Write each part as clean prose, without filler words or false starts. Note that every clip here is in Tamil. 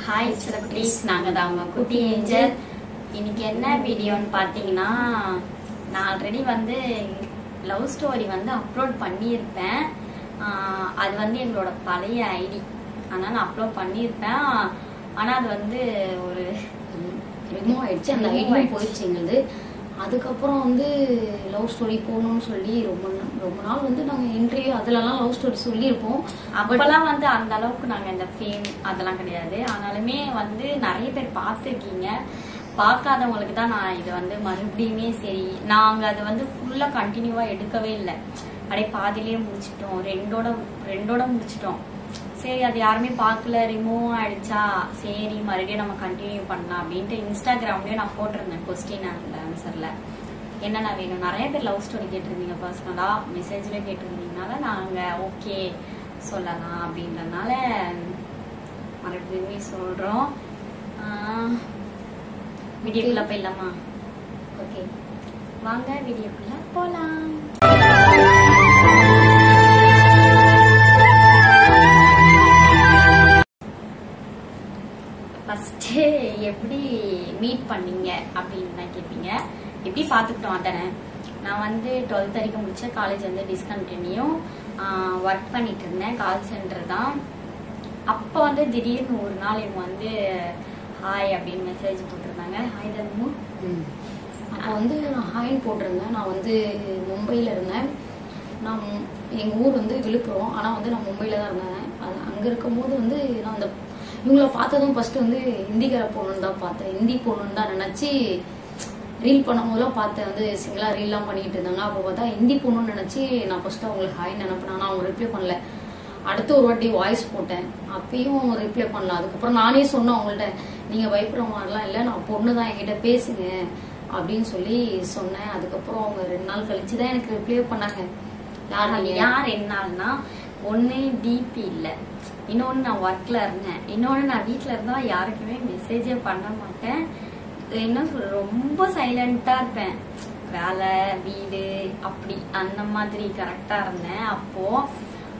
ஹாய் ப்ளீஸ், நாங்கள் தான் உங்கள் குட்டி ஏஞ்சல். இன்னைக்கு என்ன வீடியோன்னு பார்த்தீங்கன்னா, நான் ஆல்ரெடி வந்து லவ் ஸ்டோரி வந்து அப்லோட் பண்ணியிருப்பேன். அது வந்து எங்களோட பழைய ஐடி, ஆனால் நான் அப்லோட் பண்ணியிருப்பேன். ஆனால் அது வந்து ஒரு ரிமூவ் ஆயிடுச்சு, அந்த ஐடியும் போயிடுச்சு எங்களுது. அதுக்கப்புறம் வந்து லவ் ஸ்டோரி போகணும்னு சொல்லி ரொம்ப நாள் வந்து நாங்கள் இன்டர்வியூ அதுலலாம் லவ் ஸ்டோரி சொல்லியிருப்போம். அப்பெல்லாம் வந்து அந்த அளவுக்கு நாங்கள் இந்த ஃபேம் அதெல்லாம் கிடையாது. ஆனாலுமே வந்து நிறைய பேர் பார்த்துருக்கீங்க. பார்க்காதவங்களுக்கு தான் நான் இது வந்து மறுபடியுமே சரி, நாங்கள் அதை வந்து ஃபுல்லாக கண்டினியூவாக எடுக்கவே இல்லை. அப்படியே பாதிலேயே முடிச்சிட்டோம், ரெண்டோட முடிச்சிட்டோம். சரி, அது யாருமே பார்க்கல, ரிமூவ் ஆயிடுச்சா, சரி மறுபடியும் நம்ம கண்டினியூ பண்ணலாம் அப்படின்ட்டு இன்ஸ்டாகிராம்லயே நான் போட்டிருந்தேன் கொஸ்டின் அண்ட் ஆன்சர்ல என்னென்ன வேணும். நிறைய பேர் லவ் ஸ்டோரி கேட்டிருந்தீங்க, பர்சனலா மெசேஜ்ல கேட்டிருந்தீங்கனால நாங்க ஓகே சொல்லலாம் அப்படின்றதுனால மறுபடியுமே சொல்றோம். வீடியோக்குள்ள போயிடலாமா? ஓகே, வாங்க வீடியோக்குள்ள போலாம். ஃபஸ்ட்டு எப்படி மீட் பண்ணீங்க அப்படின்னு தான் கேட்பீங்க. எப்படி பார்த்துக்கிட்டோம் அதானே. நான் வந்து 12th வரைக்கும் முடிச்ச காலேஜ் வந்து டிஸ்கண்டினியூ ஒர்க் பண்ணிட்டு இருந்தேன், கால் சென்டர் தான். அப்போ வந்து திடீர்னு ஒரு நாள் இவங்க வந்து ஹாய் அப்படின்னு மெசேஜ் போட்டிருந்தாங்க. ஹாய் தர்மு. அப்போ வந்து நான் ஹாய்ன்னு போட்டிருந்தேன். நான் வந்து மும்பையில் இருந்தேன். நான் எங்கள் ஊர் வந்து விழுப்புரம், ஆனால் வந்து நான் மும்பையில் தான் இருந்தேன். அங்கே இருக்கும்போது வந்து நான் அந்த இவங்கள பார்த்ததும் ஃபர்ஸ்ட் வந்து ஹிந்திக்கார பொண்ணுன்னு தான் பார்த்தேன். ஹிந்தி பொண்ணுன்னு தான் நினச்சி ரீல் பண்ணும்போதெல்லாம் பார்த்தேன். வந்து சிங்கிளாக ரீல்லாம் பண்ணிட்டு இருந்தாங்க. அப்போ பார்த்தா ஹிந்தி பொண்ணுன்னு நினச்சி நான் ஃபர்ஸ்ட் அவங்களுக்கு ஹாய்ன்னு நினைப்பேன். ஆனால் அவங்க ரிப்ளை பண்ணல. அடுத்து ஒரு வாட்டி வாய்ஸ் போட்டேன், அப்பயும் ரிப்ளை பண்ணல. அதுக்கப்புறம் நானே சொன்னேன் அவங்கள்ட்ட, நீங்கள் பயப்படுற மாதிரிலாம் இல்லை, நான் பொண்ணு தான், என்கிட்ட பேசுங்க அப்படின்னு சொல்லி சொன்னேன். அதுக்கப்புறம் அவங்க 2 நாள் கழிச்சு தான் எனக்கு ரிப்ளை பண்ணாங்க. யார் 2 நாள்னா, ஒன்று டிபி இல்லை, இன்னொன்று நான் ஒர்க்ல இருந்தேன், இன்னொன்று நான் வீட்டில் இருந்தால் யாருக்குமே மெசேஜே பண்ண மாட்டேன். என்ன சொல்ற, ரொம்ப சைலண்டா இருப்பேன். வேலை வீடு அப்படி அந்த மாதிரி கரெக்டா இருந்தேன்.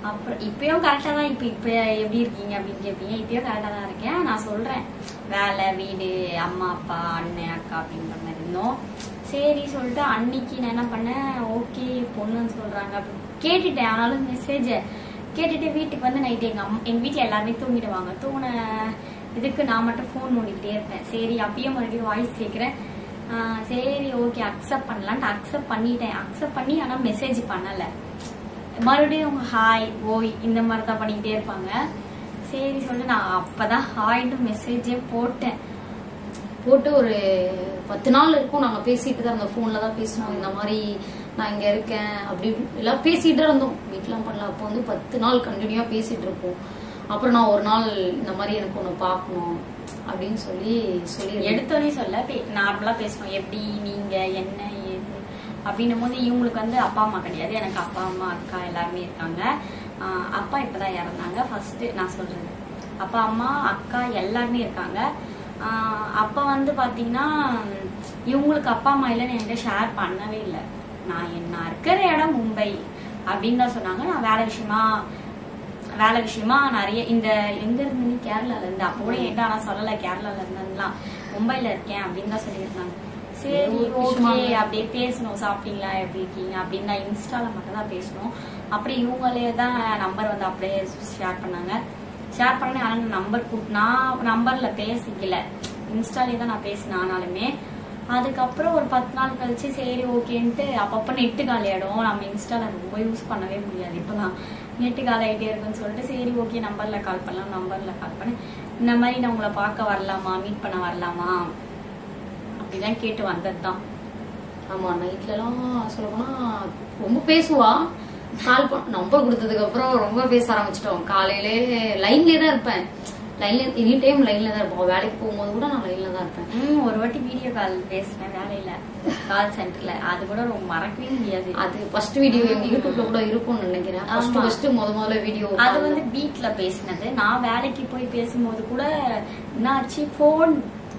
அப்புறம் இப்பயும் கரெக்டா தான். இப்ப எப்படி இருக்கீங்க அப்படின்னு கேட்பீங்க. இப்பயும் கரெக்டா தான் இருக்கேன். நான் சொல்றேன், வேலை வீடு அம்மா அப்பா அண்ணன் அக்கா அப்படின்ற மாதிரி இருந்தோம். சரி சொல்லிட்டு அன்னைக்கு நான் என்ன பண்ணேன், ஓகே பொண்ணுன்னு சொல்றாங்க அப்படின்னு கேட்டுட்டேன். ஆனாலும் மெசேஜ் கேட்டுட்டு வீட்டுக்கு வந்து நைட்டு எங்க வீட்டுல எல்லாருமே தூங்கிடுவாங்க. தூங்கின இதுக்கு நான் மட்டும் ஃபோன் நோண்டிக்கிட்டே இருப்பேன். சரி, அப்பயும் மறுபடியும் வாய்ஸ் கேட்குறேன். சரி ஓகே அக்செப்ட் பண்ணலான்ட்டு அக்செப்ட் பண்ணிட்டேன். அக்செப்ட் பண்ணி ஆனால் மெசேஜ் பண்ணலை. மறுபடியும் ஹாய் ஓய் இந்த மாதிரி தான் பண்ணிக்கிட்டே இருப்பாங்க. சரி சொல்லிட்டு நான் அப்பதான் ஹாய்ட்டு மெசேஜே போட்டு ஒரு 10 நாள் இருக்கும். நாங்கள் பேசிட்டு தான் இருந்தோம், ஃபோனில் தான் பேசணும். இந்த மாதிரி நான் இங்கே இருக்கேன் அப்படி எல்லாம் பேசிகிட்டே இருந்தோம். வீட்டெலாம் பண்ணல. அப்போ வந்து 10 நாள் கண்டினியூவாக பேசிகிட்டு இருப்போம். அப்புறம் நான் ஒரு நாள் இந்த மாதிரி எனக்கு ஒன்று பார்க்கணும் அப்படின்னு சொல்லி எடுத்தோடனே சொல்ல நார்மலாக பேசணும். எப்படி நீங்கள் என்ன ஏது அப்படின்னும் போது இவங்களுக்கு வந்து அப்பா அம்மா கிடையாது, எனக்கு அப்பா அம்மா அக்கா எல்லாருமே இருக்காங்க. அப்பா இப்போதான் இறந்தாங்க. ஃபர்ஸ்ட் நான் சொல்றது, அப்பா அம்மா அக்கா எல்லாருமே இருக்காங்க. அப்போ வந்து பார்த்தீங்கன்னா இவங்களுக்கு அப்பா அம்மா இல்லைன்னு என்கிட்ட ஷேர் பண்ணவே இல்லை. நான் என்ன இருக்கிற இடம் மும்பை அப்படின்னு தான் சொன்னாங்க. நான் வேலை விஷயமா நிறைய இந்த எங்க இருந்து கேரளால இருந்து அப்போ கூட என்கிட்ட ஆனால் சொல்லலை கேரளால இருந்ததுலாம் மும்பைல இருக்கேன் அப்படின்னு தான் சொல்லியிருந்தாங்க. சரி ஓகே அப்படியே பேசணும். சாப்பிட்டீங்களா, எப்படி இருக்கீங்க அப்படின்னு நான் இன்ஸ்டால மட்டும் தான் பேசணும். அப்படி இவங்களே தான் நம்பர் வந்து அப்படியே ஷேர் பண்ணாங்க. ஷேர் பண்ணி ஆனால் நான் நம்பர்ல பேசிக்கல, இன்ஸ்டாலே தான் நான் பேசினேன். ஆனாலுமே அதுக்கப்புறம் ஒரு 10 நாள் கழிச்சு சரி ஓகேன்ட்டு அப்பப்போ நெட்டு காலியாயிடும். நம்ம இன்ஸ்டால ரொம்ப யூஸ் பண்ணவே முடியாது. இப்போதான் நெட்டு காலி ஆகிட்டே இருக்குன்னு சொல்லிட்டு சரி ஓகே நம்பர்ல கால் பண்ணலாம். நம்பர்ல கால் பண்ணி இந்த மாதிரி நான் உங்களை பார்க்க வரலாமா, மீட் பண்ண வரலாமா அப்படிதான் கேட்டு வந்தது தான். ஆமா, நைட்லலாம் சொல்லப்போனா ரொம்ப பேசுவா. கால் நம்பர் கொடுத்ததுக்கு அப்புறம் ரொம்ப பேச ஆரம்பிச்சிட்டோம். காலையிலே லைன்லயே தான் இருப்பேன். எனி டைம் லைன்ல தான் இருப்போம். வேலைக்கு போகும்போது கூட நான் லைன்ல தான் இருப்பேன். ஒரு வாட்டி வீடியோ கால் பேசினேன் வேலையில, கால் சென்டர்ல. அது கூட ரொம்ப மறக்கவே முடியாது. அது ஃபர்ஸ்ட் வீடியோ எங்க யூடியூப்ல கூட இருக்கும்னு நினைக்கிறேன். ஃபர்ஸ்ட் முதல்ல வீடியோ அது வந்து வீட்டுல பேசினது. நான் வேலைக்கு போய் பேசும்போது கூட என்னாச்சு, போன்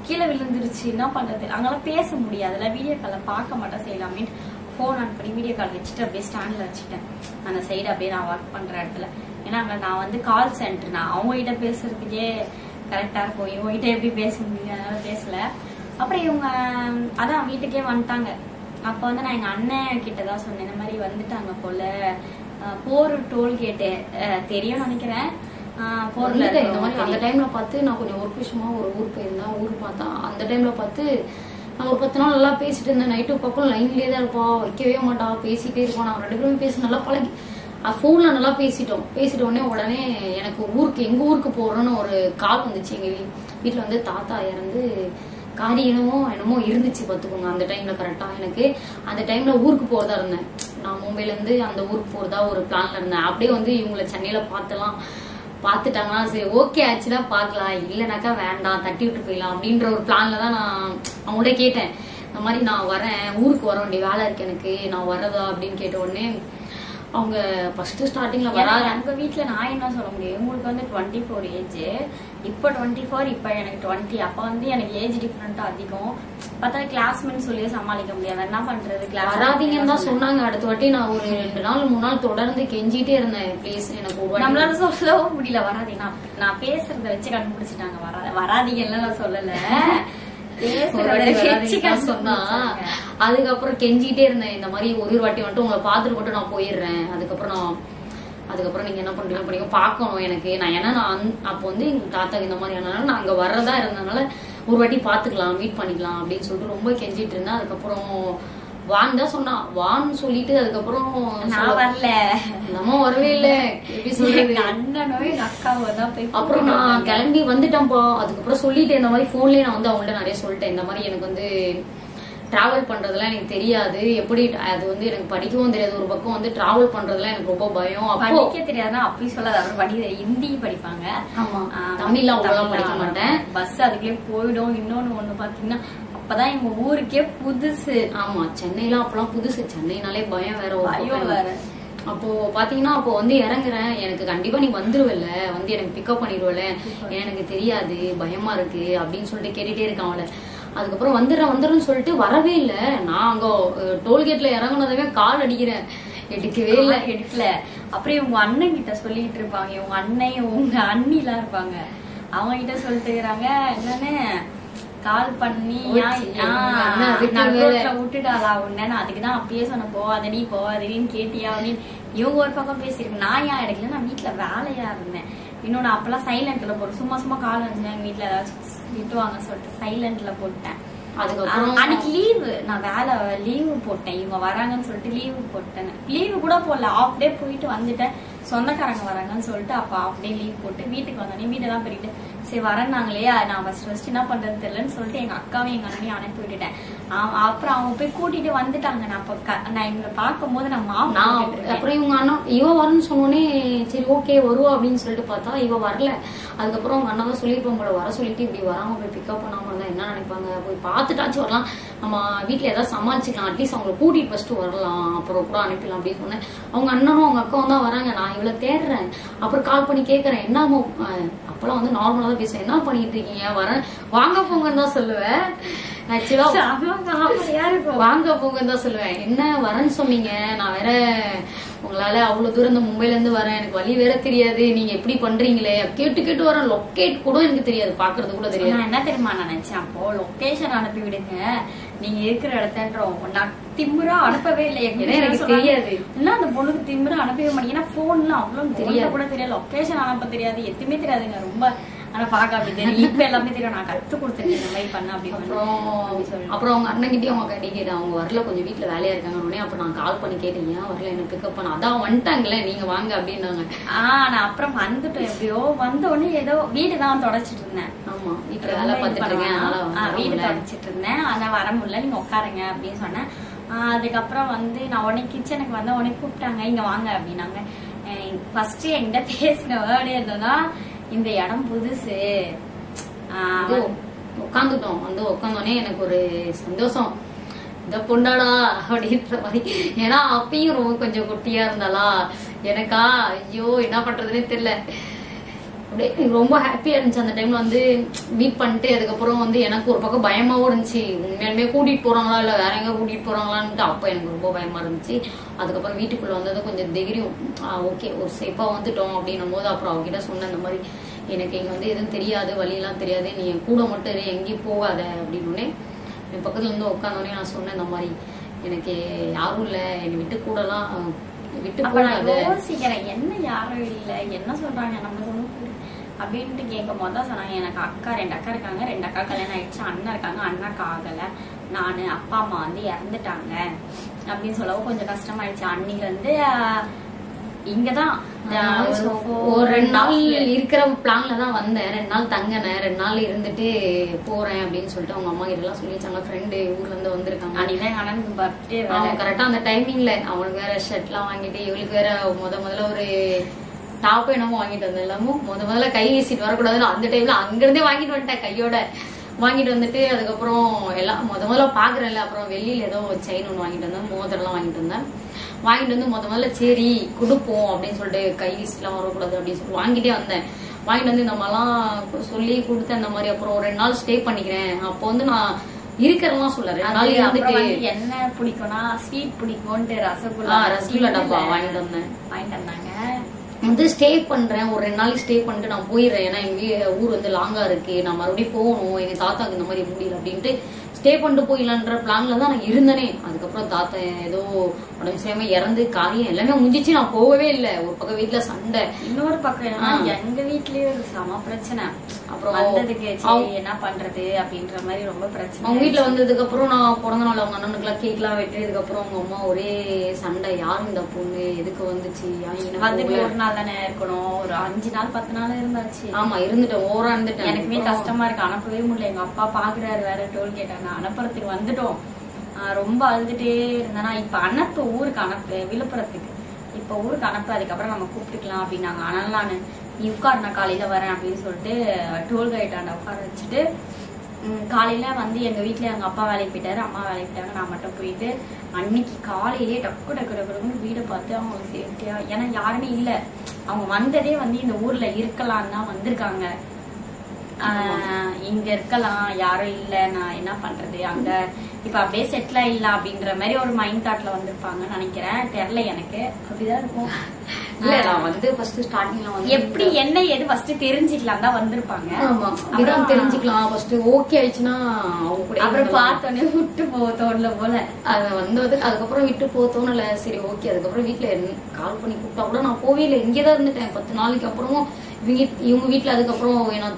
கீழே விழுந்துருச்சு, என்ன பண்றது, அங்கெல்லாம் பேச முடியாதுல, வீடியோ கால பார்க்க மாட்டேன் செய்யலாமே போன் ஆன் பண்ணி வீடியோ கால் வச்சுட்டு அப்படியே ஸ்டாண்ட்ல வச்சுட்டேன் அந்த சைடு. அப்படியே நான் ஒர்க் பண்ற இடத்துல. ஏன்னா அங்க நான் வந்து கால் சென்டர், நான் அவங்க கிட்ட பேசுறதுக்கே கரெக்டா இருக்கும். இவங்ககிட்ட எப்படி பேச முடியும், அதனால பேசல. அப்புறம் இவங்க அதான் வீட்டுக்கே வந்துட்டாங்க. அப்ப வந்து நான் எங்க அண்ணன் கிட்டதான் சொன்னேன், இந்த மாதிரி வந்துட்டாங்க போல, போர் டோல்கேட்டு தெரியும் நினைக்கிறேன். போர்ல இந்த மாதிரி அந்த டைம்ல பார்த்து நான் கொஞ்சம் ஒர்க் விஷயமா ஒரு ஊர் போயிருந்தேன். ஊர் பார்த்தா அந்த டைம்ல பார்த்து நான் ஒரு 10 நாள் நல்லா பேசிட்டு இருந்தேன். நைட்டு பக்கம் லைன்லயே தான் இருப்பா, வைக்கவே மாட்டா, பேசிட்டே இருப்போம். நாங்கள் 2 பேருமே பேசி நல்லா பழகி போன்ல நல்லா பேசிட்ட உடனே எனக்கு ஊருக்கு எங்க ஊருக்கு போறோன்னு ஒரு கால் வந்துச்சு. எங்க வீட்டுல வந்து தாத்தா இறந்து காரியமோ என்னமோ இருந்துச்சு பாத்துக்கோங்க. அந்த டைம்ல கரெக்டா எனக்கு அந்த டைம்ல ஊருக்கு போறதா இருந்தேன். நான் மும்பைல இருந்து அந்த ஊருக்கு போறதா ஒரு பிளான்ல இருந்தேன். அப்படியே வந்து இவங்களை சென்னையில பாத்துட்டாங்கன்னா சரி ஓகே ஆச்சுன்னா பாக்கலாம், இல்லைனாக்கா வேண்டாம் தட்டி விட்டு போயிடலாம் அப்படின்ற ஒரு பிளான்ல தான் நான் அவங்கள்ட்ட கேட்டேன். இந்த மாதிரி நான் வரேன், ஊருக்கு வர வேண்டிய வேலை இருக்கு எனக்கு, நான் வரதா அப்படின்னு கேட்ட உடனே அவங்க ஃபர்ஸ்ட் ஸ்டார்டிங்ல வராது. எங்க வீட்டுல நான் என்ன சொல்ல முடியும், உங்களுக்கு வந்து 24 ஏஜ், இப்ப 24, இப்ப எனக்கு 20. அப்ப வந்து எனக்கு ஏஜ் டிஃபரெண்டா அதிகம். பார்த்தா கிளாஸ்மேட் சொல்லி சமாளிக்க முடியாது, என்ன பண்றது, கிளாஸ் வராதீங்கன்னு தான் சொன்னாங்க. அடுத்த வாட்டி நான் ஒரு 2 நாள் 3 நாள் தொடர்ந்து கெஞ்சிட்டே இருந்தேன், ப்ளீஸ் எனக்கு நம்மளால சொல்லவும் முடியல வராதீங்க. நான் பேசுறத வச்சு கண்டுபிடிச்சிட்டாங்க, வராதீங்கன்னு நான் சொல்லல, சொன்னா. அதுக்கப்புறம் கெஞ்சிட்டே இருந்தேன், இந்த மாதிரி ஒரு வாட்டி வந்துட்டு உங்களை பாத்துட்டு மட்டும் நான் போயிடுறேன், அதுக்கப்புறம் நீங்க என்ன பண்றீங்க பண்ணீங்க பாக்கணும் எனக்கு. நான் ஏன்னா நான் அப்போ வந்து எங்க தாத்தா இந்த மாதிரி ஆனாலும் நான் அங்க வர்றதா இருந்ததுனால ஒரு வாட்டி பாத்துக்கலாம், மீட் பண்ணிக்கலாம் அப்படின்னு சொல்லிட்டு ரொம்ப கெஞ்சிட்டு இருந்தேன். அதுக்கப்புறம் வான் தான் சொன்னா, வான்னு சொல்லிட்டு அதுக்கப்புறம் நான் வரல, நம்ம வரவே இல்ல, எப்படி சொல்றது, அண்ணனோ எங்க அக்காவோ தான் போய். அப்புறம் நான் கிளம்பி வந்துட்டேன்ப்பா. அதுக்கப்புறம் சொல்லிட்டு இந்த மாதிரி போன்லயே நான் வந்து அவங்கள்ட்ட நிறைய சொல்லிட்டேன், இந்த மாதிரி எனக்கு வந்து டிராவல் பண்றதுலாம் எனக்கு தெரியாது, எப்படி அது வந்து எனக்கு படிக்கவும் தெரியாது, ஒரு பக்கம் வந்து டிராவல் பண்றதுலாம் எனக்கு ரொம்ப பயம். படிக்க தெரியாதுன்னா அப்படி சொல்லாத, அவர் ஹிந்தி படிப்பாங்க, தமிழ்லாம் அவ்வளவா படிக்க மாட்டேன், பஸ் அதுக்குள்ளே போயிடும். இன்னொன்னு ஒண்ணு பாத்தீங்கன்னா அப்பதான் எங்க ஊருக்கே புதுசு. ஆமா, சென்னைலாம் அப்பெல்லாம் புதுசு, சென்னைனாலே பயம் வேற, பயம் வேற. அப்போ பாத்தீங்கன்னா அப்போ வந்து இறங்குறேன், எனக்கு கண்டிப்பா நீ வந்துருவல்ல, வந்து எனக்கு பிக்கப் பண்ணிடுவல, எனக்கு தெரியாது பயமா இருக்கு அப்படின்னு சொல்லிட்டு கேட்டுட்டே இருக்கான் அவளை. அதுக்கப்புறம் வந்துடுறேன்னு சொல்லிட்டு வரவே இல்ல. நான் அங்க டோல்கேட்ல இறங்குனதவே கால் அடிக்கிறேன், எடுக்கவே இல்ல, எடுக்கல. அப்புறம் உங்க அண்ணன் கிட்ட சொல்லிட்டு இருப்பாங்க, உங்க அண்ணன் உங்க அண்ணிலாம் இருப்பாங்க, அவங்க கிட்ட சொல்லிட்டு இருக்கிறாங்க என்னன்னு, கால் பண்ணி விட்டுட்டாளா உன்ன, நான் அதுக்குதான் அப்பயே சொன்ன போவாதடி போவாதடின்னு கேட்டியா அப்படின்னு. இவங்க ஒரு பக்கம் பேசிருக்கு, நான் ஏன் எடுக்கல, நான் வீட்டுல வேலையா இருந்தேன். இன்னொன்னு அப்பெல்லாம் சைலண்ட்ல போட்டு சும்மா கால் வந்துச்சுன்னா எங்க வீட்டுல ஏதாச்சும் திட்டுவாங்க சொல்லிட்டு சைலண்ட்ல போட்டேன். அதுக்கப்புறம் அன்னைக்கு லீவு, நான் வேலை லீவு போட்டேன், இவங்க வராங்கன்னு சொல்லிட்டு லீவு போட்டேன். லீவு கூட போடல, ஆஃப் டே போயிட்டு வந்துட்டேன், சொந்தக்காரங்க வராங்கன்னு சொல்லிட்டு அப்ப ஆஃப் டே லீவ் போட்டு வீட்டுக்கு வந்தோடனே வீட்டெல்லாம் போயிட்டு சரி வரேன்னாங்களே, நான் ஃபர்ஸ்ட் என்ன பண்றது தெரியலன்னு சொல்லிட்டு எங்க அக்காவையும் எங்க அண்ணையும் அனுப்பி விட்டுட்டேன். அப்புறம் அவங்க போய் கூட்டிட்டு வந்துட்டாங்க. நான் இவங்களை பார்க்கும் போது அப்புறம் இவங்க அண்ணன் இவ வரணும்னு சொன்னோடனே சரி ஓகே வருவா அப்படின்னு சொல்லிட்டு பார்த்தா இவ வரல. அதுக்கப்புறம் அவங்க அண்ணா தான் சொல்லியிருப்போம் போல, வர சொல்லிட்டு இப்படி வராம போய் பிக்கப் பண்ணாம இருந்தா என்ன நினைப்பாங்க, போய் பார்த்துட்டாச்சும் வரலாம், நம்ம வீட்டுல ஏதாவது சமாளிச்சுக்கலாம், அட்லீஸ்ட் அவங்களை கூட்டிட்டு ஃபர்ஸ்ட் வரலாம், அப்புறம் கூட அனுப்பிடலாம் அப்படின்னு சொன்னேன். அவங்க அண்ணனும் அவங்க அக்காவும் தான் வராங்க, நான் இவ்வளவு தேடுறேன். அப்புறம் கால் பண்ணி கேட்கறேன், என்னமோ அப்பெல்லாம் வந்து நார்மலா தான் பேசுவேன், என்ன பண்ணிட்டு இருக்கீங்க, வரேன் வாங்க போங்கன்னு தான் சொல்லுவேன். ஆக்சுவலா வாங்க போங்கன்னு தான் சொல்லுவேன். என்ன வரேன்னு சொன்னீங்க, நான் வேற உங்களால அவ்வளவு தூரம் இந்த மும்பைல இருந்து வரேன், எனக்கு வழி வேற தெரியாது, நீங்க எப்படி பண்றீங்களே கேட்டு வரேன், லொக்கேட் கூட எனக்கு தெரியாது, பாக்குறது கூட தெரியாது. நான் என்ன தெரியுமா நினைச்சேன், அப்போ லொகேஷன் அனுப்பி விடுங்க, நீங்க இருக்கிற இடத்தன்றோம், நான் திமுறா அனுப்பவே இல்லை, எனக்கு தெரியாது. இல்ல அந்த பொண்ணுக்கு திமுறா அனுப்பவே மாட்டேங்க, போன்லாம் அவ்வளவு தெரியாது கூட தெரியாது, லொகேஷன் அனுப்ப தெரியாது, எதுவுமே தெரியாதுங்க. ரொம்ப ஆனா பாக்க அப்படி தெரியும், இப்ப எல்லாமே தெரியும், நான் கத்து கொடுத்துருக்கேன் இந்த மாதிரி பண்ண அப்படின்னு. அப்புறம் அவங்க அண்ணன் கிட்டே அவங்க கட்டி கேட்டேன், அவங்க வரல, கொஞ்சம் வீட்டுல வேலையா இருக்காங்க. அப்புறம் நான் கால் பண்ணி கேட்டேன், ஏன் வரல, என்ன பிக்கப் பண்ண, அதான் வந்துட்டாங்களே நீங்க வாங்க அப்படின்னாங்க. நான் அப்புறம் வந்துட்டேன், எப்படியோ வந்த உடனே ஏதோ வீடுதான் தொடச்சிட்டு இருந்தேன். ஆமா, வீட்டுல வேலை பார்த்துட்டு இருக்கேன், வீடு தொடச்சிட்டு இருந்தேன், ஆனா வர முடியல, நீங்க உட்காருங்க அப்படின்னு சொன்னேன். அதுக்கப்புறம் வந்து நான் உடனே கிச்சனுக்கு வந்த உடனே கூப்பிட்டாங்க, இங்க வாங்க அப்படின்னாங்க. ஃபர்ஸ்ட் என்கிட்ட பேசின வேர்டு என்னன்னா, இந்த இடம் புதுசு, உட்காந்துட்டோம். வந்து உட்காந்தோடனே எனக்கு ஒரு சந்தோஷம், இந்த பொண்டாடா அப்படின்ற மாதிரி. ஏன்னா அப்பயும் ரொம்ப கொஞ்சம் குட்டியா இருந்தாளா, எனக்கா ஐயோ என்ன பண்றதுன்னே தெரியல, அப்படியே ரொம்ப ஹாப்பியா இருந்துச்சு அந்த டைம்ல வந்து மீட் பண்ணிட்டு. அதுக்கப்புறம் வந்து எனக்கு ஒரு பக்கம் பயமாவும் இருந்துச்சு, உண்மையாலுமே கூட்டிட்டு போறாங்களா இல்ல வேற எங்க கூட்டிட்டு போறாங்களான்ட்டு அப்ப எனக்கு ரொம்ப பயமா இருந்துச்சு. அதுக்கப்புறம் வீட்டுக்குள்ள வந்தது கொஞ்சம் தைரியம், ஓகே ஒரு சேஃபா வந்துட்டோம் அப்படின்னும் போது அப்புறம் அவகிட்ட சொன்ன, இந்த மாதிரி எனக்கு இங்க வந்து எதுவும் தெரியாது, வழியெல்லாம் தெரியாது, நீ என் கூட மட்டும் இரு, எங்கேயும் போகாத அப்படின்னு. என் பக்கத்துல வந்து உட்காந்தோடனே நான் சொன்னேன், இந்த மாதிரி எனக்கு யாரும் இல்லை, என்னை விட்டு கூடலாம் விட்டு போகாத. யோசிக்கிறேன், என்ன யாரும் இல்லை, என்ன சொல்றாங்க நம்மளுக்கு ஒன்றும் அப்படின்ட்டு கேட்கும் போது தான் சொன்னாங்க, எனக்கு அக்கா 2 அக்கா இருக்காங்க, 2 அக்கா கல்யாணம் ஆயிடுச்சு, அண்ணன் இருக்காங்க, அண்ணாக்கு ஆகலை, நான் அப்பா அம்மா வந்து இறந்துட்டாங்க அப்படின்னு சொல்லவும் கொஞ்சம் கஷ்டமாயிடுச்சு. அன்னில இருந்து இங்கதான் ஒரு 2 நாள் இருக்கிற பிளான்ல தான் வந்தேன். 2 நாள் தங்கினேன், 2 நாள் இருந்துட்டு போறேன் அப்படின்னு சொல்லிட்டு அவங்க அம்மா கிட்ட எல்லாம் சொல்லிச்சாங்க. ஃப்ரெண்டு ஊர்ல இருந்து வந்திருக்காங்க. அண்ணனுக்கு பர்த்டே கரெக்டா அந்த டைமிங்ல அவனுக்கு வேற ஷர்ட் எல்லாம் வாங்கிட்டு, இவளுக்கு வேற முதல்ல ஒரு டாப் என்னமோ வாங்கிட்டு வந்தேன். எல்லாமும் முதல்ல கை வீசிட்டு வரக்கூடாதுன்னு அந்த டைம்ல அங்கிருந்தே வாங்கிட்டு வந்துட்டேன், கையோட வாங்கிட்டு வந்துட்டு அதுக்கப்புறம் எல்லாம் முதல்ல பாக்குறேன்ல, அப்புறம் வெளியில ஏதோ செயின் ஒன்று வாங்கிட்டு வந்தேன், மோதிரம் வாங்கிட்டு வந்தேன். வாங்கிட்டு வந்து முதல்ல சரி கொடுப்போம் அப்படின்னு சொல்லிட்டு கை வீசிலாம் வரக்கூடாது அப்படின்னு சொல்லிட்டு வாங்கிட்டே வந்தேன். வாங்கிட்டு வந்து இந்த மாதிரிலாம் சொல்லி கொடுத்தேன். இந்த மாதிரி அப்புறம் 2 நாள் ஸ்டே பண்ணிக்கிறேன். அப்போ வந்து நான் இருக்கிறதெல்லாம் சொல்ல 2 நாள் இருந்துட்டு என்ன பிடிக்கும்னா ஸ்வீட் பிடிக்கும்ட்டு ரசகுல்லா டப்பா வாங்கிட்டு வந்தாங்க. வந்து ஸ்டே பண்றேன், ஒரு 2 நாளைக்கு ஸ்டே பண்ணிட்டு நான் போயிடுறேன், ஏன்னா எங்க ஊர் வந்து லாங்கா இருக்கு, நான் மறுபடியும் போகணும், எங்க தாத்தாக்கு இந்த மாதிரி முடியல அப்படின்ட்டு ஸ்டே பண்ணிட்டு போயிடலான்ற பிளான்ல தான் நான் இருந்தனே. அதுக்கப்புறம் தாத்தா ஏதோ உடம்பு சரியாம இறந்து காரியம் எல்லாமே முடிஞ்சிச்சு, நான் போகவே இல்லை. ஒரு பக்கம் வீட்டுல சண்டை, இன்னொரு பக்கம் எங்க வீட்லயே ஒரு சம பிரச்சனை. அப்புறம் வந்ததுக்கு என்ன பண்றது அப்படின்ற மாதிரி ரொம்ப பிரச்சனை. அவங்க வீட்டுல வந்ததுக்கு அப்புறம் நான் பிறந்த நாள் அவங்க அண்ணனுக்கு எல்லாம் கேக் எல்லாம் வெட்டினதுக்கு அப்புறம் அவங்க அம்மா ஒரே சண்டை, யாரும் இந்த பொண்ணு எதுக்கு வந்துச்சு, வந்துட்டு ஒரு நாள் தானே இருக்கணும், ஒரு 5 நாள் 10 நாள் இருந்தாச்சு. ஆமா இருந்துட்டேன், ஓரா இருந்துட்டேன். எனக்குமே கஷ்டமா இருக்கு, அனுப்பவே முடியல. எங்க அப்பா பாக்குறாரு வேற, டோல் கேட்டாங்க, அனுப்புறதுக்கு வந்துட்டோம். ரொம்ப அழுதுட்டே இருந்தேன்னா இப்ப அனுப்பு, ஊருக்கு அனுப்பு, விழுப்புரத்துக்கு இப்ப ஊருக்கு அனுப்பு, அதுக்கப்புறம் நம்ம கூப்பிட்டுக்கலாம் அப்படின்னாங்க. ஆனாலும் நான் நீ உட்கார், நான் காலையில வரேன் அப்படின்னு சொல்லிட்டு டோல் கைட்டாண்ட உட்கார வச்சுட்டு காலையில வந்து எங்க வீட்டுல எங்க அப்பா வேலைக்கு போயிட்டாரு, அம்மா வேலைக்கு போயிட்டாங்க, நான் மட்டும் போயிட்டு அன்னைக்கு காலையிலேயே டக்கு டக்கு டக்குன்னு வீடை பார்த்து அவங்க சேஃப்டியா, ஏன்னா யாருமே இல்ல, அவங்க வந்ததே வந்து இந்த ஊர்ல இருக்கலாம்னு தான் வந்திருக்காங்க. இங்க இருக்கலாம், யாரும் இல்ல, நான் என்ன பண்றது, அங்க இப்ப அப்படியே செட்டில் ஆயிடலாம் அப்படின்ற மாதிரி ஒரு மைண்ட் தாட்ல வந்திருப்பாங்கன்னு நினைக்கிறேன். தெரியல, எனக்கு அப்படிதான் இருக்கும். இல்ல நான் வந்து ஃபர்ஸ்ட் ஸ்டார்டிங்ல வந்து எப்படி என்ன ஏது ஃபர்ஸ்ட் தெரிஞ்சுக்கலாம் தான் வந்திருப்பாங்க. அப்படிதான் தெரிஞ்சுக்கலாம். ஃபர்ஸ்ட் ஓகே ஆயிடுச்சுன்னா அவங்க கூட அப்புறம் பார்த்தோன்னே விட்டு போக தோணல போல. அது வந்து அதுக்கப்புறம் விட்டு போக தோணல. சரி ஓகே, அதுக்கப்புறம் வீட்டுல கால் பண்ணி கூப்பிட்டா கூட நான் போவே இல்லை, இங்கேதான் இருந்துட்டேன். 10 நாளைக்கு அப்புறமும் இவங்க வீட்டுல அதுக்கப்புறம் ஏன்னா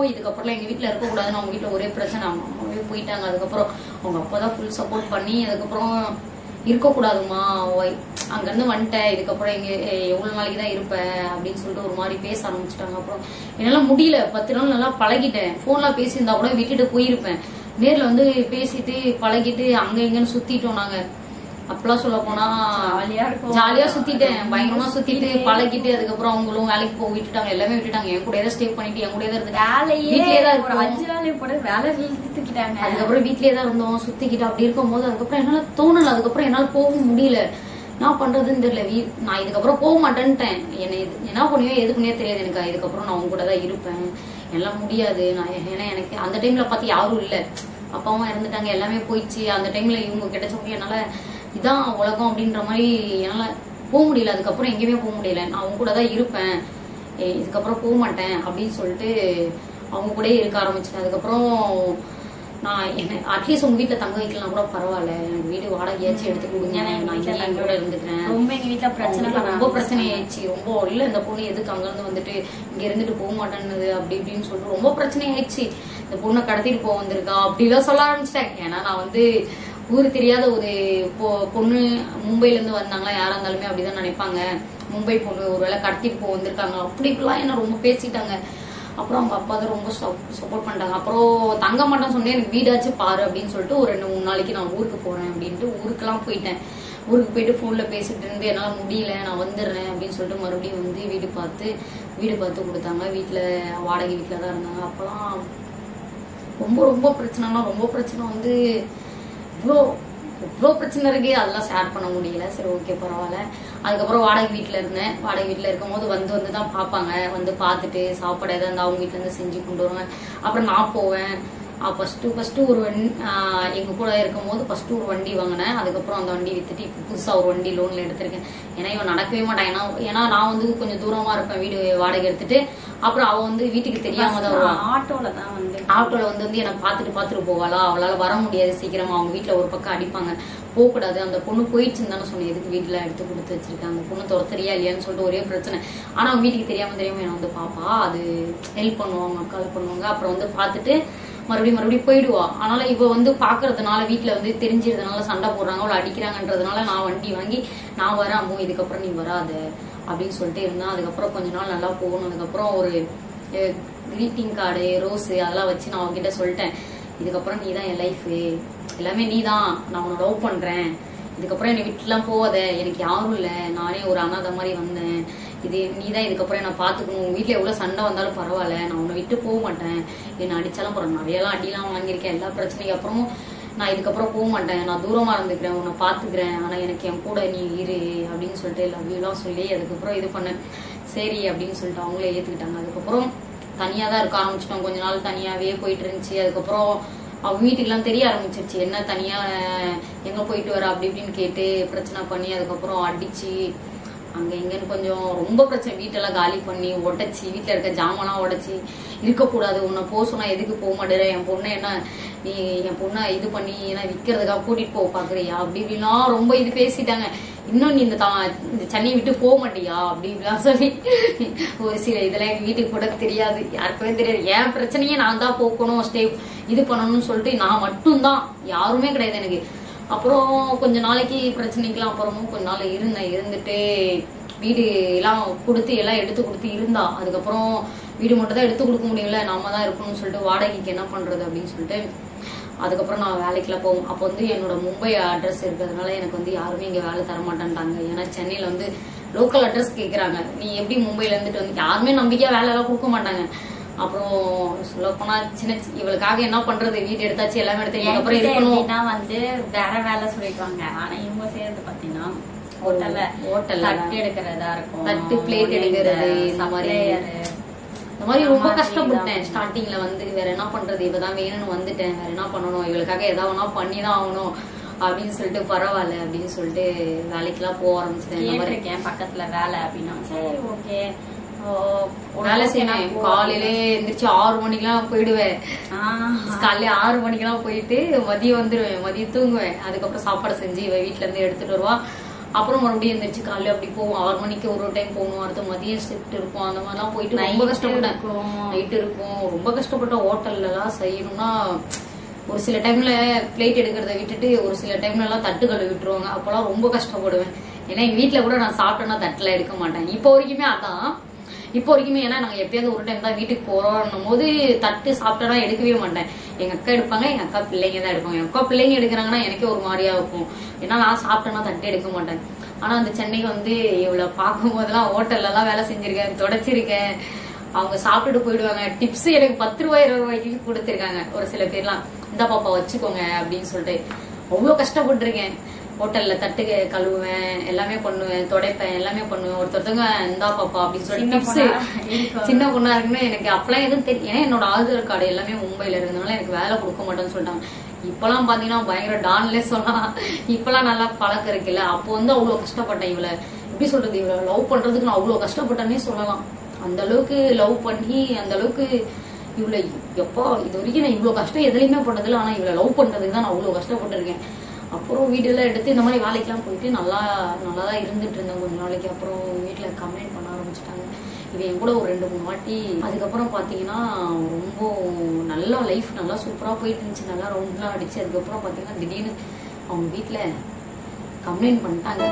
இதுக்கப்புறம் எங்க வீட்டுல இருக்க கூடாதுன்னு அவங்க வீட்டுல ஒரே பிரச்சனை, அவங்க அம்மாவே போயிட்டாங்க. அதுக்கப்புறம் அவங்க அப்பாதான் ஃபுல் சப்போர்ட் பண்ணி அதுக்கப்புறம் இருக்கக்கூடாதுமா, அங்க இருந்து வந்துட்டேன், இதுக்கப்புறம் எங்க எவ்வளவு நாளைக்கு தான் இருப்ப அப்படின்னு சொல்லிட்டு ஒரு மாதிரி பேச ஆரம்பிச்சுட்டாங்க. அப்புறம் என்னால முடியல, 10 நாள் நல்லா பழகிட்டேன். போன்ல பேசியிருந்தா கூட விட்டுட்டு போயிருப்பேன், நேர்ல வந்து பேசிட்டு பழகிட்டு அங்க எங்கன்னு சுத்திட்டோம் நாங்க. அப்பெல்லாம் சொல்ல போனா ஜாலியா சுத்திட்டேன், பயங்கரமா சுத்திட்டு பழகிட்டு அதுக்கப்புறம் அவங்களும் வேலைக்கு போக விட்டுட்டாங்க, எல்லாமே விட்டுட்டாங்க. என் கூட ஸ்டே பண்ணிட்டு என் கூட வீட்லயே தான் இருந்தோம். அதுக்கப்புறம் வீட்லயே தான் இருந்தோம், சுத்திக்கிட்டு அப்படி இருக்கும் போது அதுக்கப்புறம் என்னால தோணல, அதுக்கப்புறம் என்னால போக முடியல, என்ன பண்றதுன்னு தெரியல. நான் இதுக்கப்புறம் போக மாட்டேன்ட்டேன், என்ன பண்ணுவேன் எது பண்ணியே தெரியாது எனக்கு. இதுக்கப்புறம் நான் அவங்க கூட தான் இருப்பேன், எல்லாம் முடியாது. நான் ஏன்னா எனக்கு அந்த டைம்ல பார்த்து யாரும் இல்ல, அப்பாவும் இறந்துட்டாங்க, எல்லாமே போயிடுச்சு. அந்த டைம்ல இவங்க கிடைச்சவங்க என்னால இதான் உலகம் அப்படின்ற மாதிரி என்னால போக முடியல. அதுக்கப்புறம் எங்கேயுமே போக முடியல, நான் அவங்க கூட தான் இருப்பேன், இதுக்கப்புறம் போக மாட்டேன் அப்படின்னு சொல்லிட்டு அவங்க கூட இருக்க ஆரம்பிச்சிட்டேன். அதுக்கப்புறம் நான் என்ன அட்லீஸ்ட் உங்க வீட்டுல தங்க வைக்கலாம் கூட பரவாயில்ல, எனக்கு வீடு வாடகையாச்சும் எடுத்து கொடுங்க, நான் எங்க கூட இருந்துக்கிறேன். ரொம்ப எங்க வீட்டுல பிரச்சனை, ரொம்ப பிரச்சனை ஆயிடுச்சு. ரொம்ப இல்ல இந்த பொண்ணு எதுக்கு அங்க இருந்து வந்துட்டு இங்க இருந்துட்டு போக மாட்டேன்னு அப்படி இப்படின்னு சொல்லிட்டு ரொம்ப பிரச்சனை ஆயிடுச்சு. இந்த பொண்ணை கடத்திட்டு போக வந்திருக்கா அப்படிலாம் சொல்ல ஆரம்பிச்சிட்டேன். ஏன்னா நான் வந்து ஊரு தெரியாத ஒரு பொண்ணு மும்பைல இருந்து வந்தாங்களா, யாரா இருந்தாலுமே அப்படிதான் நினைப்பாங்க, மும்பை பொண்ணு ஒருவேளை கடத்திட்டு போக வந்திருக்காங்க அப்படி இப்படிலாம் என்ன ரொம்ப பேசிட்டாங்க. அப்புறம் அவங்க அப்பா தான் ரொம்ப சப்போர்ட் பண்ணிட்டாங்க. அப்புறம் தங்க மாட்டேன்னு சொன்னேன், எனக்கு வீடாச்சும் பாரு அப்படின்னு சொல்லிட்டு ஒரு 2-3 நாளைக்கு நான் ஊருக்கு போறேன் அப்படின்ட்டு ஊருக்கெல்லாம் போயிட்டேன். ஊருக்கு போயிட்டு போன்ல பேசிட்டு இருந்து என்னால முடியல, நான் வந்துடுறேன் அப்படின்னு சொல்லிட்டு மறுபடியும் வந்து வீடு பார்த்து கொடுத்தாங்க. வீட்டுல வாடகை வீட்டுல தான் இருந்தாங்க. அப்பெல்லாம் ரொம்ப ரொம்ப பிரச்சனைனா ரொம்ப பிரச்சனை வந்து இவ்வளோ பிரச்சனை இருக்கு, அதெல்லாம் ஷேர் பண்ண முடியல. சரி ஓகே பரவாயில்ல. அதுக்கப்புறம் வாடகை வீட்டுல இருந்தேன். வாடகை வீட்டுல இருக்கும் போது வந்து தான் பார்ப்பாங்க, வந்து பார்த்துட்டு சாப்பாடு ஏதாவது இருந்தா அவங்க வீட்டுல இருந்து செஞ்சு கொண்டு வருவேன். அப்புறம் நான் போவேன், ஃபர்ஸ்ட் ஒரு எங்க கூட இருக்கும் போது ஃபர்ஸ்ட் ஒரு வண்டி வாங்கினேன். அதுக்கப்புறம் அந்த வண்டி வித்துட்டு இப்ப புதுசா ஒரு வண்டி லோன்ல எடுத்திருக்கேன். ஏன்னா இவன் நடக்கவே மாட்டான். ஏன்னா நான் வந்து கொஞ்சம் தூரமா இருப்பேன் வீடு வாடகை எடுத்துட்டு. அப்புறம் அவ வந்து வீட்டுக்கு தெரியாம தான் வருவான். ஆட்டோல வந்து எனக்கு பாத்துட்டு போவாளா, அவளால வர முடியாது சீக்கிரமா. அவங்க வீட்டுல ஒரு பக்கம் அடிப்பாங்க, போக கூடாது. அந்த பொண்ணு போயிடுச்சுன்னு தானே சொன்னேன், எதுக்கு வீட்டுல எடுத்து கொடுத்து வச்சிருக்கேன், அந்த பொண்ணு துரத்தறியா இல்லையான்னு சொல்லிட்டு ஒரே பிரச்சனை. ஆனா அவங்க வீட்டுக்கு தெரியாம என்ன வந்து பாப்பா, அது ஹெல்ப் பண்ணுவாங்க, அக்கால பண்ணுவாங்க. அப்புறம் வந்து பாத்துட்டு மறுபடியும் போயிடுவா. அதனால இவ வந்து பாக்குறதுனால வீட்டுல வந்து தெரிஞ்சதுனால சண்டை போடுறாங்க, அவளை அடிக்கிறாங்கன்றதுனால நான் வண்டி வாங்கி நான் வரேன் அம்மோ, இதுக்கப்புறம் நீ வராத அப்படின்னு சொல்லிட்டு இருந்தா. அதுக்கப்புறம் கொஞ்ச நாள் நல்லா போகணும். அதுக்கப்புறம் ஒரு கிரீட்டிங் கார்டு, ரோஸ் அதெல்லாம் வச்சு நான் அவகிட்ட சொல்லிட்டேன், இதுக்கப்புறம் நீ தான் என் லைஃப், எல்லாமே நீ தான், நான் உன்னை லவ் பண்றேன், இதுக்கப்புறம் என்னை விட்டுலாம் போவாத, எனக்கு யாரும் இல்லை, நானே ஒரு அனாதை மாதிரி வந்தேன், இது நீதான் இதுக்கப்புறம் என்ன பாத்துக்கணும், வீட்டுல எவ்வளவு சண்டை வந்தாலும் பரவாயில்ல, நான் உன்னை விட்டு போக மாட்டேன், என்ன அடிச்சாலும் போறேன், நிறையெல்லாம் அடியெல்லாம் வாங்கியிருக்கேன், எல்லா பிரச்சனைக்கு அப்புறமும் நான் இதுக்கப்புறம் போக மாட்டேன், நான் தூரமா இருந்துக்கிறேன், உன்னை பாத்துக்கிறேன், ஆனா எனக்கு என் கூட நீ இரு அப்படின்னு சொல்லிட்டு லவ் யூலாம் சொல்லி அதுக்கப்புறம் இது பண்ணேன். சரி அப்படின்னு சொல்லிட்டு அவங்களே ஏத்துக்கிட்டாங்க. அதுக்கப்புறம் தனியா தான் இருக்க ஆரம்பிச்சிட்டோம். கொஞ்ச நாள் தனியாவே போயிட்டு இருந்துச்சு. அதுக்கப்புறம் அவங்க வீட்டுக்கு எல்லாம் தெரிய ஆரம்பிச்சிருச்சு, என்ன தனியா எங்க போயிட்டு வர அப்படி இப்படின்னு கேட்டு பிரச்சனை பண்ணி அதுக்கப்புறம் அடிச்சு அங்க எங்கன்னு கொஞ்சம் ரொம்ப பிரச்சனை. வீட்டெல்லாம் காலி பண்ணி உடைச்சி, வீட்டுல இருக்க ஜாமெல்லாம் உடைச்சி, இருக்கக்கூடாது, உன்னை போக சொன்னா எதுக்கு போக மாட்டேற, என் பொண்ணை என்ன நீ என் பொண்ணை இது பண்ணி ஏன்னா விற்கிறதுக்காக கூட்டிட்டு போக பாக்குறியா அப்படி இப்படிலாம் ரொம்ப இது பேசிட்டாங்க. இன்னும் நீ இந்த சென்னை விட்டு போக மாட்டியா அப்படி இப்படிலாம் சொல்லி ஒரு சில இதெல்லாம் எங்க வீட்டுக்கு கூட தெரியாது, யாருக்குமே தெரியாது. என் பிரச்சனையே நான் தான் போக்கணும், ஸ்டே இது பண்ணணும்னு சொல்லிட்டு நான் மட்டும்தான், யாருமே கிடையாது எனக்கு. அப்புறம் கொஞ்ச நாளைக்கு பிரச்சனைக்கெல்லாம் அப்புறமும் கொஞ்ச நாள் இருந்துட்டு வீடு எல்லாம் கொடுத்து எல்லாம் எடுத்து கொடுத்து இருந்தா. அதுக்கப்புறம் வீடு மட்டும் தான் எடுத்து கொடுக்க முடியல, நாம தான் இருக்கணும்னு சொல்லிட்டு வாடகைக்கு என்ன பண்றது அப்படின்னு சொல்லிட்டு அதுக்கப்புறம் நான் வேலைக்கெல்லாம் போவோம். அப்போ வந்து என்னோட மும்பை அட்ரஸ் இருக்கிறதுனால எனக்கு வந்து யாருமே இங்க வேலை தர மாட்டேன்ட்டாங்க. ஏன்னா சென்னையில வந்து லோக்கல் அட்ரஸ் கேட்கறாங்க, நீ எப்படி மும்பைல இருந்துட்டு வந்து யாருமே நம்பிக்கையா வேலை எல்லாம் கொடுக்க மாட்டாங்க. அப்புறம் சொல்ல போனா சின்ன இவளுக்காக என்ன பண்றது, வீடு எடுத்தாச்சு எல்லாமே எடுத்து அப்புறம் இருக்கணும் வந்து வேற வேலை சொல்லிடுவாங்க. ஆனா இவங்க சேர்ந்து பாத்தீங்கன்னா ஹோட்டல்ல தட்டு எடுக்கிறதா இருக்கும், தட்டு பிளேட் எடுக்கிறது, இந்த மாதிரி ரொம்ப கஷ்டப்பட்டேன் ஸ்டார்டிங்ல. வந்து வேற என்ன பண்றது, இவதான் வேணும்னு வந்துட்டேன், வேற என்ன பண்ணணும், இவளுக்காக ஏதாவது பண்ணிதான் ஆகணும் அப்படின்னு சொல்லிட்டு பரவாயில்ல அப்படின்னு சொல்லிட்டு வேலைக்கெல்லாம் போக ஆரம்பிச்சிட்டேன். பக்கத்துல வேலை அப்படின்னா சரி ஓகே வேலை செய்யணும். காலையில எந்திரிச்சு 6 மணிக்கெல்லாம் போயிடுவேன். காலையில 6 மணிக்கெல்லாம் போயிட்டு மதியம் வந்துருவேன், மதியம் தூங்குவேன். அதுக்கப்புறம் சாப்பாடு செஞ்சு வீட்டுல இருந்து எடுத்துட்டு வருவா. அப்புறம் மறுபடியும் எந்திரிச்சு காலையில அப்படி போவோம். 6 மணிக்கு ஒரு டைம் போகணும், அடுத்த மதியம் ஷிஃப்ட் இருக்கும், அந்த மாதிரிலாம் போயிட்டு ரொம்ப கஷ்டப்பட்டேன். நைட் இருக்கும், ரொம்ப கஷ்டப்பட்டேன். ஹோட்டல்ல எல்லாம் செய்யணும்னா ஒரு சில டைம்ல பிளேட் எடுக்கிறத விட்டுட்டு ஒரு சில டைம்ல எல்லாம் தட்டுகளை விட்டுருவாங்க. அப்பெல்லாம் ரொம்ப கஷ்டப்படுவேன். ஏன்னா எங்க வீட்டுல கூட நான் சாப்பிட்டேன்னா தட்டுல எடுக்க மாட்டேன். இப்போ வரைக்குமே அதான், இப்போ வரைக்குமே. ஏன்னா நாங்க எப்பயாவது ஒரு டைம் தான் வீட்டுக்கு போறோம் போது தட்டு சாப்பிட்டா எடுக்கவே மாட்டேன். எங்க அக்கா எடுப்பாங்க, எங்க அக்கா பிள்ளைங்க தான் எடுப்பாங்க. எங்க அக்கா பிள்ளைங்க எடுக்கிறாங்கன்னா எனக்கே ஒரு மாதிரியா இருக்கும். ஏன்னா நான் சாப்பிட்டேன்னா தட்டு எடுக்க மாட்டேன். ஆனா அந்த சென்னைக்கு வந்து இவ்வளவு பார்க்கும் போதெல்லாம் ஹோட்டல்ல எல்லாம் வேலை செஞ்சிருக்கேன், தொடச்சிருக்கேன். அவங்க சாப்பிட்டுட்டு போயிடுவாங்க. டிப்ஸ் எனக்கு 10 ரூபாய் 20 ரூபாய்க்கு கொடுத்திருக்காங்க ஒரு சில பேர்லாம், இந்த பாப்பா வச்சுக்கோங்க அப்படின்னு சொல்லிட்டு. அவ்வளவு கஷ்டப்பட்டிருக்கேன். ஹோட்டல்ல தட்டு கழுவுவேன், எல்லாமே பண்ணுவேன், துடைப்பேன், எல்லாமே பண்ணுவேன். ஒருத்தவங்க இந்தா பாப்பா அப்படின்னு சொல்லி டிப்ஸ், சின்ன பொண்ணா இருக்குன்னு எனக்கு அப்பெல்லாம் எதுவும் தெரியும். ஏன்னா என்னோட ஆதார் கார்டு எல்லாமே மும்பைல இருந்ததுனால எனக்கு வேலை கொடுக்க மாட்டேன்னு சொல்லிட்டாங்க. இப்பெல்லாம் பாத்தீங்கன்னா பயங்கர டான்லே சொல்லலாம். இப்பெல்லாம் நல்லா பழக்கம் இருக்குல்ல. அப்போ வந்து அவ்வளவு கஷ்டப்பட்டேன். இவளை எப்படி சொல்றது, இவளை லவ் பண்றதுக்கு நான் அவ்வளவு கஷ்டப்பட்டேன்னே சொல்லலாம். அந்த அளவுக்கு லவ் பண்ணி அந்த அளவுக்கு இவளை எப்போ இது வரைக்கும் நான் இவ்வளவு கஷ்டம் எதுலையுமே பட்டதில்ல. ஆனா இவளை லவ் பண்றதுக்கு தான் நான் அவ்வளவு கஷ்டப்பட்டிருக்கேன். அப்புறம் வீடெல்லாம் எடுத்து இந்த மாதிரி வேலைக்கெல்லாம் போயிட்டு நல்லாதான் இருந்துட்டு இருந்தேன் கொஞ்ச நாளைக்கு. அப்புறம் வீட்டுல கம்ப்ளைண்ட் பண்ண ஆரம்பிச்சுட்டாங்க. இது என் கூட ஒரு 2-3 வாட்டி. அதுக்கப்புறம் பாத்தீங்கன்னா ரொம்ப நல்லா லைஃப் நல்லா சூப்பரா போயிட்டு இருந்துச்சு, நல்லா ரவுண்ட்லாம் அடிச்சு. அதுக்கப்புறம் பாத்தீங்கன்னா திடீர்னு அவங்க வீட்டுல கம்ப்ளைண்ட் பண்ணிட்டாங்க.